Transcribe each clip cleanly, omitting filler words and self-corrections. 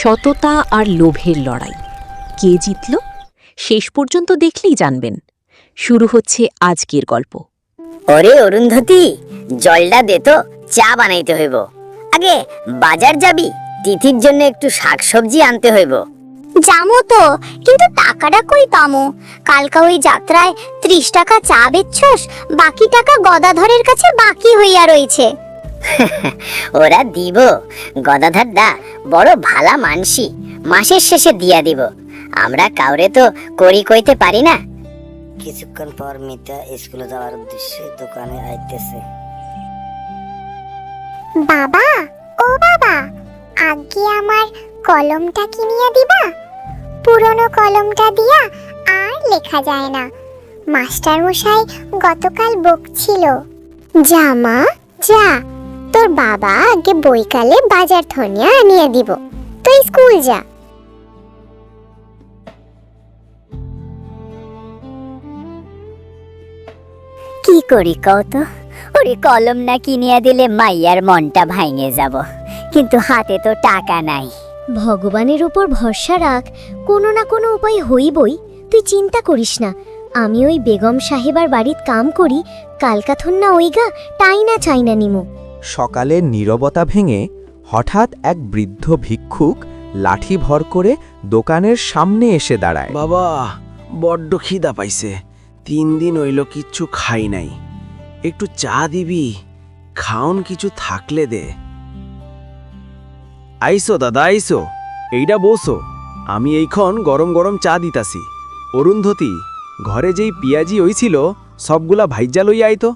সততা আর লোভের লড়াই কে জিতল শেষ পর্যন্ত দেখলেই জানবেন। শুরু হচ্ছে আজকের গল্প। ওরে অরুন্ধতী, জলটা দে তো, চা বানাইতে হইব। আগে বাজার যাবি, তিথির জন্য একটু শাকসবজি আনতে হইব। জামো তো, কিন্তু টাকাটা কই পামো? কালকা ওই যাত্রায় 30 টাকা চা বেচছস, বাকি টাকা গদাধরের কাছে বাকি হইয়া রইছে। ওরা দিব, গদাধর দা বড় ভালা মানসি, মাসের শেষে দিয়া দিব। আমরা কাউরে তো করি কইতে পারি না। কিছুক্ষণ পর মিতা স্কুলে যাওয়ার উদ্দেশ্যে দোকানে আইতেছে। বাবা, ও বাবা, আগে আমার কলমটা কিনিয়া দিবা? পুরনো কলমটা দিয়া আর লেখা যায় না। মাস্টার মশাই গতকাল বকছিল। যা মা যা, তোর বাবা আগে বইকালে বাজার থনিয়া আনিয়া দিব, তুই স্কুল যা। কি করি কও তো? ওরে কলম না কিনিয়া দিলে মাইয়ার মনটা ভাঙে যাব, কিন্তু হাতে তো টাকা নাই। ভগবানের উপর ভরসা রাখ, কোনো না কোনো উপায় হইবই, তুই চিন্তা করিস না। আমি ওই বেগম সাহেবার বাড়িত কাম করি, কালকাথন না ওইগা টাইনা চাইনা নিমু। সকালের নীরবতা ভেঙে হঠাৎ এক বৃদ্ধ ভিক্ষুক লাঠি ভর করে দোকানের সামনে এসে দাঁড়ায়। বাবা, বড্ড খিদা পাইছে, 3 দিন হইল কিচ্ছু খাই নাই। একটু চা দিবি? খাওন কিছু থাকলে দে। আইসো দাদা আইসো, এইটা বসো, আমি এইখন গরম গরম চা দিতাছি। অরুন্ধতী, ঘরে যেই পিয়াজি হইছিল সবগুলা ভাইজা লইয়া আইতো।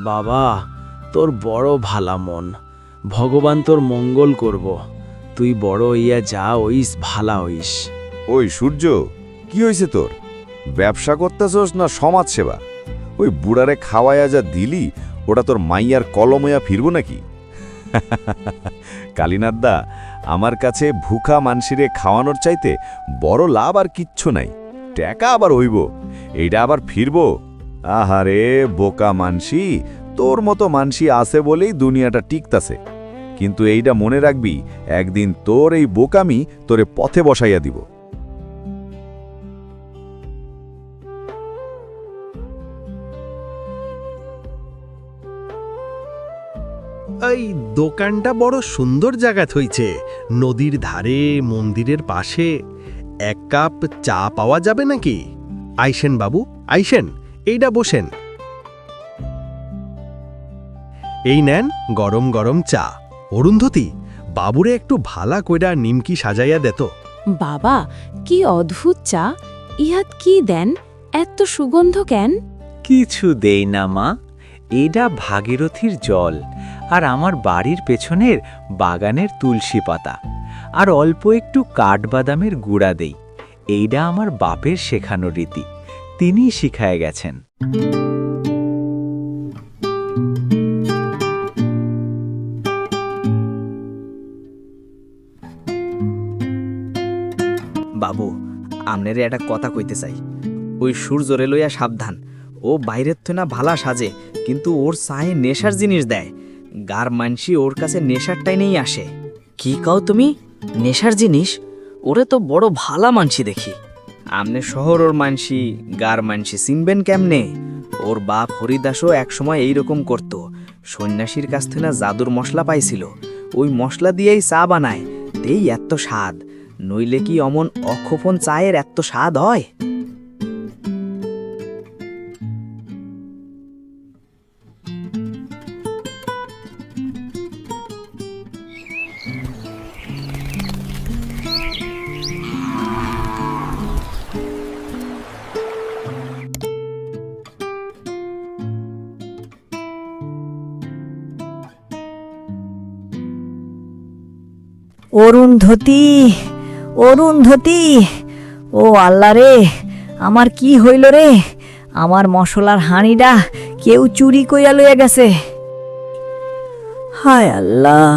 বাবা, তোর বড় ভালা মন, ভগবান তোর মঙ্গল করব। তুই বড় হইয়া যা হইস ভালা হইস। ওই সূর্য, কি হয়েছে তোর? ব্যবসা করতেছস না সমাজ সেবা? ওই বুড়ারে খাওয়াইয়া যা দিলি, ওটা তোর মাইয়ার কলম হইয়া ফিরবো নাকি? কালীনাথদা, আমার কাছে ভুখা মানসিরে খাওয়ানোর চাইতে বড় লাভ আর কিচ্ছু নাই। টাকা আবার হইব, এইটা আবার ফিরবো। আহারে বোকা মানসি, তোর মতো মানসি আছে বলেই দুনিয়াটা টিকতাছে। কিন্তু এইটা মনে রাখবি, একদিন তোর এই বোকামি তোরে পথে বসাইয়া দিব। এই দোকানটা বড় সুন্দর জায়গা হইছে, নদীর ধারে, মন্দিরের পাশে। 1 কাপ চা পাওয়া যাবে নাকি? আইসেন বাবু, আইসেন, এইটা বসেন। এই নেন গরম গরম চা। অরুন্ধতী, বাবুরে একটু ভালা কইরা নিমকি সাজাইয়া দেত। বাবা, কি অদ্ভুত চা! ইহাত কি দেন, এত সুগন্ধ কেন? কিছু দেই না মা, এইটা ভাগীরথীর জল আর আমার বাড়ির পেছনের বাগানের তুলসী পাতা, আর অল্প একটু কাঠবাদামের গুঁড়া দেই। এইটা আমার বাপের শেখানো রীতি, তিনিই শিখায় গেছেন। বাবু, আমনেরে একটা কথা কইতে চাই। ওই সূর্যরে লইয়া সাবধান, ও বাইরের তো না ভালা সাজে, কিন্তু ওর চায়ে নেশার জিনিস দেয়। গার মানসি ওর কাছে নেশারটাই নেই আসে। কি কও তুমি? নেশার জিনিস? ওরে তো বড় ভালা মানসি দেখি। আমনে শহর ওর মানসি, গার মানসি চিনবেন কেমনে? ওর বাপ হরিদাসও একসময় এইরকম করত। সন্ন্যাসীর কাছ থেকে না জাদুর মশলা পাইছিল, ওই মশলা দিয়েই চা বানায়, তেই এত স্বাদ। নইলে কি অমন অক্ষোপন চায়ের এত স্বাদ হয়? অরুন্ধতী, অরুন্ধতী, ও আল্লাহ রে, আমার কি হইল রে? আমার মশলার হাঁড়িটা কেউ চুরি কইয়া লইয়া গেছে। হায় আল্লাহ,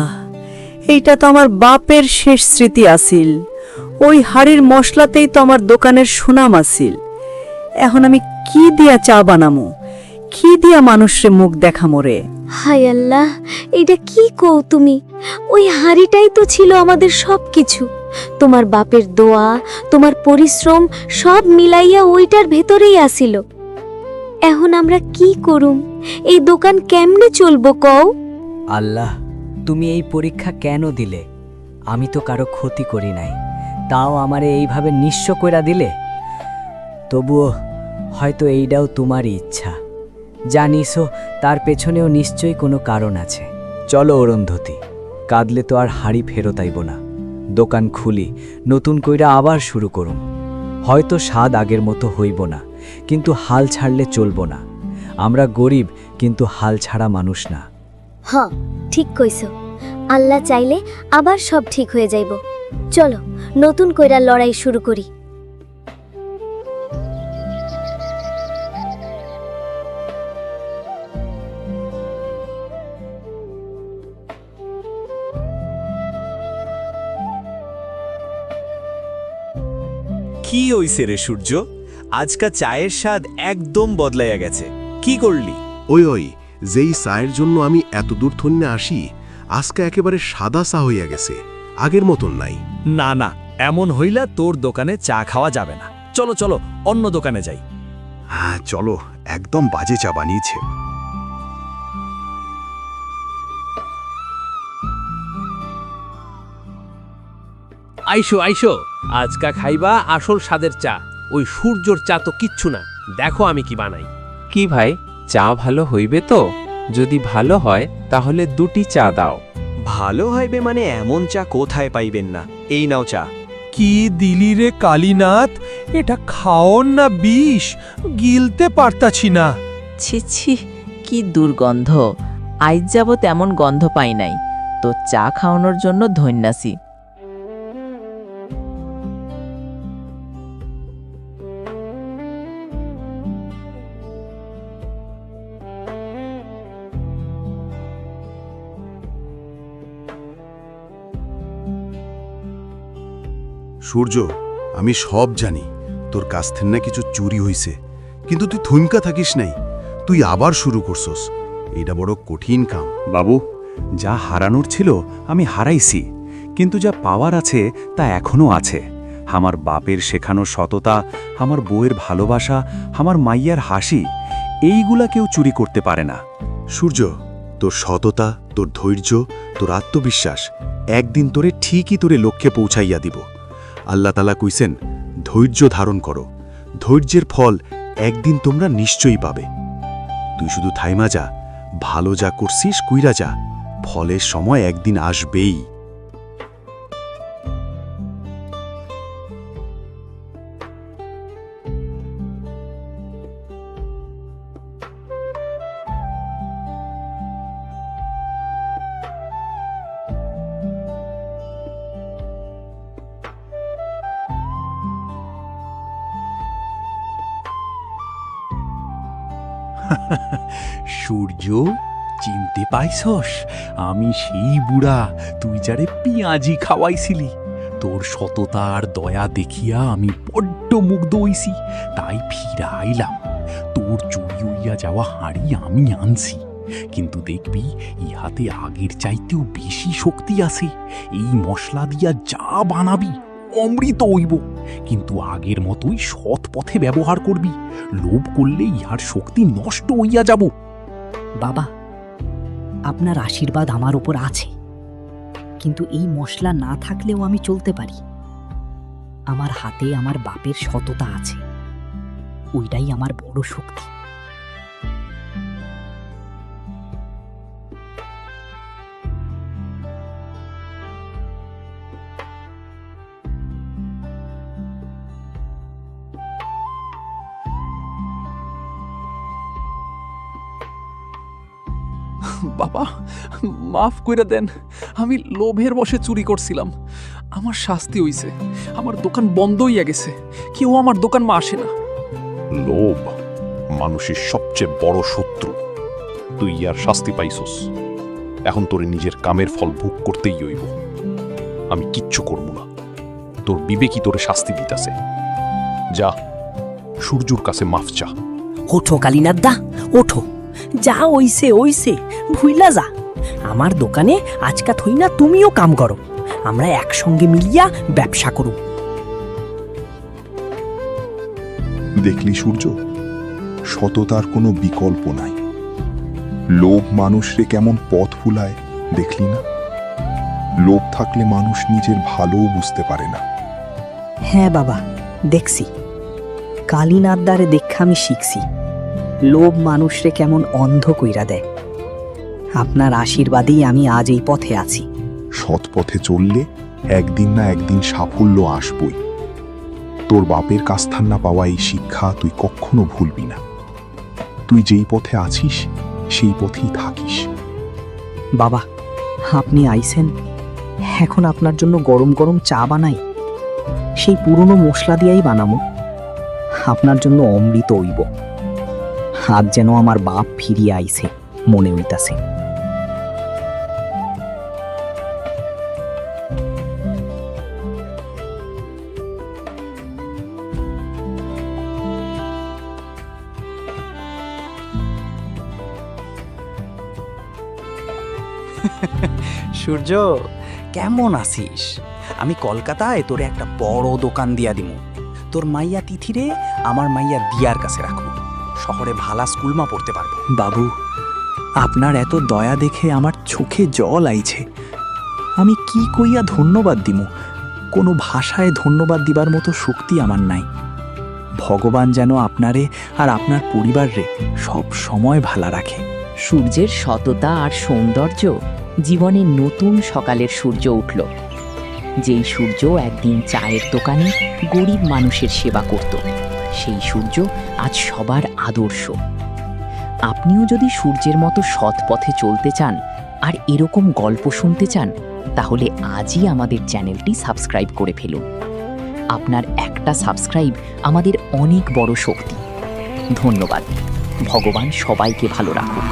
এইটা তো আমার বাপের শেষ স্মৃতি আসিল। ওই হাড়ির মশলাতেই তো আমার দোকানের সুনাম আসিল। এখন আমি কি দিয়া চা বানামু? কি দিয়া মানুষরে মুখ দেখা মোরে? হায় আল্লাহ, এইটা কি কও তুমি? ওই হাঁড়িটাই তো ছিল আমাদের সবকিছু। তোমার বাপের দোয়া, তোমার পরিশ্রম সব মিলাইয়া ওইটার ভেতরেই আসিল। এখন আমরা কি করুম? এই দোকান কেমনে চলবো কও? আল্লাহ, তুমি এই পরীক্ষা কেন দিলে? আমি তো কারো ক্ষতি করি নাই, তাও আমারে এইভাবে নিঃস্ব কইরা দিলে। তবুও হয়তো এইটাও তোমারই ইচ্ছা। জানিসও তার পেছনেও নিশ্চয়ই কোনো কারণ আছে। চলো অরুন্ধতী, কাঁদলে তো আর হাড়ি ফেরত আইব না। দোকান খুলি, নতুন কইরা আবার শুরু করুম। হয়তো স্বাদ আগের মতো হইব না, কিন্তু হাল ছাড়লে চলব না। আমরা গরিব, কিন্তু হাল ছাড়া মানুষ না। হ, ঠিক কইছো। আল্লাহ চাইলে আবার সব ঠিক হয়ে যাইব। চলো নতুন কইরা লড়াই শুরু করি। কি হইছে রে সূর্য? আজকা চায়ের স্বাদ একদম বদলাইয়া গেছে। কি করলি? ওই যেই চায়ের জন্য আমি এত দূর থন্যে আসি, আজকে একেবারে সাদা চা হইয়া গেছে, আগের মতন নাই। না না, এমন হইলা তোর দোকানে চা খাওয়া যাবে না। চলো চলো, অন্য দোকানে যাই। হ্যাঁ চলো, একদম বাজে চা বানিয়েছে। আইসো আইসো, আজকা খাইবা আসল স্বাদের চা। ওই সূর্যর চা তো কিচ্ছু না। দেখো আমি কি বানাই। কি ভাই, চা ভালো হইবে তো? যদি ভালো হয় তাহলে 2টি চা দাও। ভালো হইবে মানে এমন চা কোথায় পাইবেন না। এই নাও চা। কি দিলি রে কালীনাথ? এটা খাওন না বিষ? গিলতে পারতাছি না। ছি ছি, কি দুর্গন্ধ! আইজ যাবত এমন গন্ধ পাই নাই। তো চা খাওয়ানোর জন্য ধন্যাসি। সূর্য, আমি সব জানি তোর কাছ থেকে না কিছু চুরি হইছে, কিন্তু তুই থমকা থাকিস নাই। তুই আবার শুরু করছস। এটা বড় কঠিন কাম। বাবু, যা হারানোর ছিল আমি হারাইছি, কিন্তু যা পাওয়ার আছে তা এখনো আছে। আমার বাপের শেখানো সততা, আমার বউয়ের ভালোবাসা, আমার মাইয়ার হাসি, এইগুলা কেউ চুরি করতে পারে না। সূর্য, তোর সততা, তোর ধৈর্য, তোর আত্মবিশ্বাস একদিন তোরে ঠিকই তোরে লক্ষ্যে পৌঁছাইয়া দিব। আল্লাহ তাআলা কইছেন, ধৈর্য ধারণ করো, ধৈর্যের ফল একদিন তোমরা নিশ্চয়ই পাবে। তুই শুধু থাইমা যা, ভালো যা করছিস কইরা যা, ফলের সময় একদিন আসবেই। সূর্য, চিনতে পাইছস? আমি সেই বুড়া তুই যারে পেঁয়াজি খাওয়াইছিলি। তোর সততা আর দয়া দেখিয়া আমি বড্ড মুগ্ধ হইছি, তাই ফিরা আইলাম। তোর চুরি হইয়া যাওয়া হাঁড়ি আমি আনছি, কিন্তু দেখবি ইহাতে আগের চাইতেও বেশি শক্তি আছে। এই মশলা দিয়া যা বানাবি অমৃত হইব, কিন্তু আগের মতোই সৎ পথে ব্যবহার করবি। লোভ করলে ইহার শক্তি নষ্ট হইয়া যাব। বাবা, আপনার আশীর্বাদ আমার উপর আছে, কিন্তু এই মশলা না থাকলেও আমি চলতে পারি। আমার হাতে আমার বাপের সততা আছে, ওইটাই আমার বড় শক্তি। বাবা, মাফ কইরা দেন। আমি লোভের বশে চুরি করছিলাম। আমার শাস্তি হইছে। আমার দোকান বন্ধ হইয়া গেছে, কেউ আমার দোকান মা আসে না। লোভ মানুষের সবচেয়ে বড় শত্রু। তুই আর শাস্তি পাইছস, এখন তোর নিজের কামের ফল ভোগ করতেই হইব। আমি কিচ্ছু করব না, তোর বিবেকই তোরে শাস্তি দিতেছে। যা, সূর্যর কাছে মাফ চা। ওঠো কালীনাথদা, ওঠো। যা ওইসে ওইসে ভুইলা যা। আমার দোকানে আজকা থই না তুমিও কাম করো, আমরা একসঙ্গে মিলিয়া ব্যবসা করু। দেখলি সূর্য, সততার কোনো বিকল্প নাই। লোভ মানুষরে কেমন পথ ভুলায় দেখলি না? লোভ থাকলে মানুষ নিজের ভালোও বুঝতে পারে না। হ্যাঁ বাবা, দেখছি। কালীনাথদারে দেখা আমি শিখছি লোভ মানুষরে কেমন অন্ধ কইরা দেয়। আপনার আশীর্বাদেই আমি আজ এই পথে আছি। সৎ পথে চললে একদিন না একদিন সাফল্য আসবই। তোর বাপের কাস্থান না পাওয়া এই শিক্ষা তুই কখনো ভুলবি না। তুই যেই পথে আছিস সেই পথেই থাকিস। বাবা, আপনি আইছেন, এখন আপনার জন্য গরম গরম চা বানাই। সেই পুরনো মশলা দিয়াই বানামো। আপনার জন্য অমৃত হইব। আজ যেন আমার বাপ ফিরিয়ে আইছে মনে হইতাছে। সূর্য, কেমন আছিস? আমি কলকাতায় তোরে একটা বড় দোকান দিয়া দিমু। তোর মাইয়া তিথিরে আমার মাইয়া দিয়ার কাছে রাখবো। শহরে ভালা স্কুলমা পড়তে পারবো। বাবু, আপনার এত দয়া দেখে আমার চোখে জল আইছে। আমি কি কইয়া ধন্যবাদ দিমু? কোনো ভাষায় ধন্যবাদ দিবার মতো শক্তি আমার নাই। ভগবান যেন আপনারে আর আপনার পরিবাররে সব সময় ভালা রাখে। সূর্যের সততা আর সৌন্দর্য জীবনে নতুন সকালের সূর্য উঠল। যেই সূর্য একদিন চায়ের দোকানে গরিব মানুষের সেবা করত, সেই সূর্য আজ সবার আদর্শ। আপনিও যদি সূর্যের মতো সৎ পথে চলতে চান আর এরকম গল্প শুনতে চান, তাহলে আজই আমাদের চ্যানেলটি সাবস্ক্রাইব করে ফেলুন। আপনার একটা সাবস্ক্রাইব আমাদের অনেক বড় শক্তি। ধন্যবাদ। ভগবান সবাইকে ভালো রাখুন।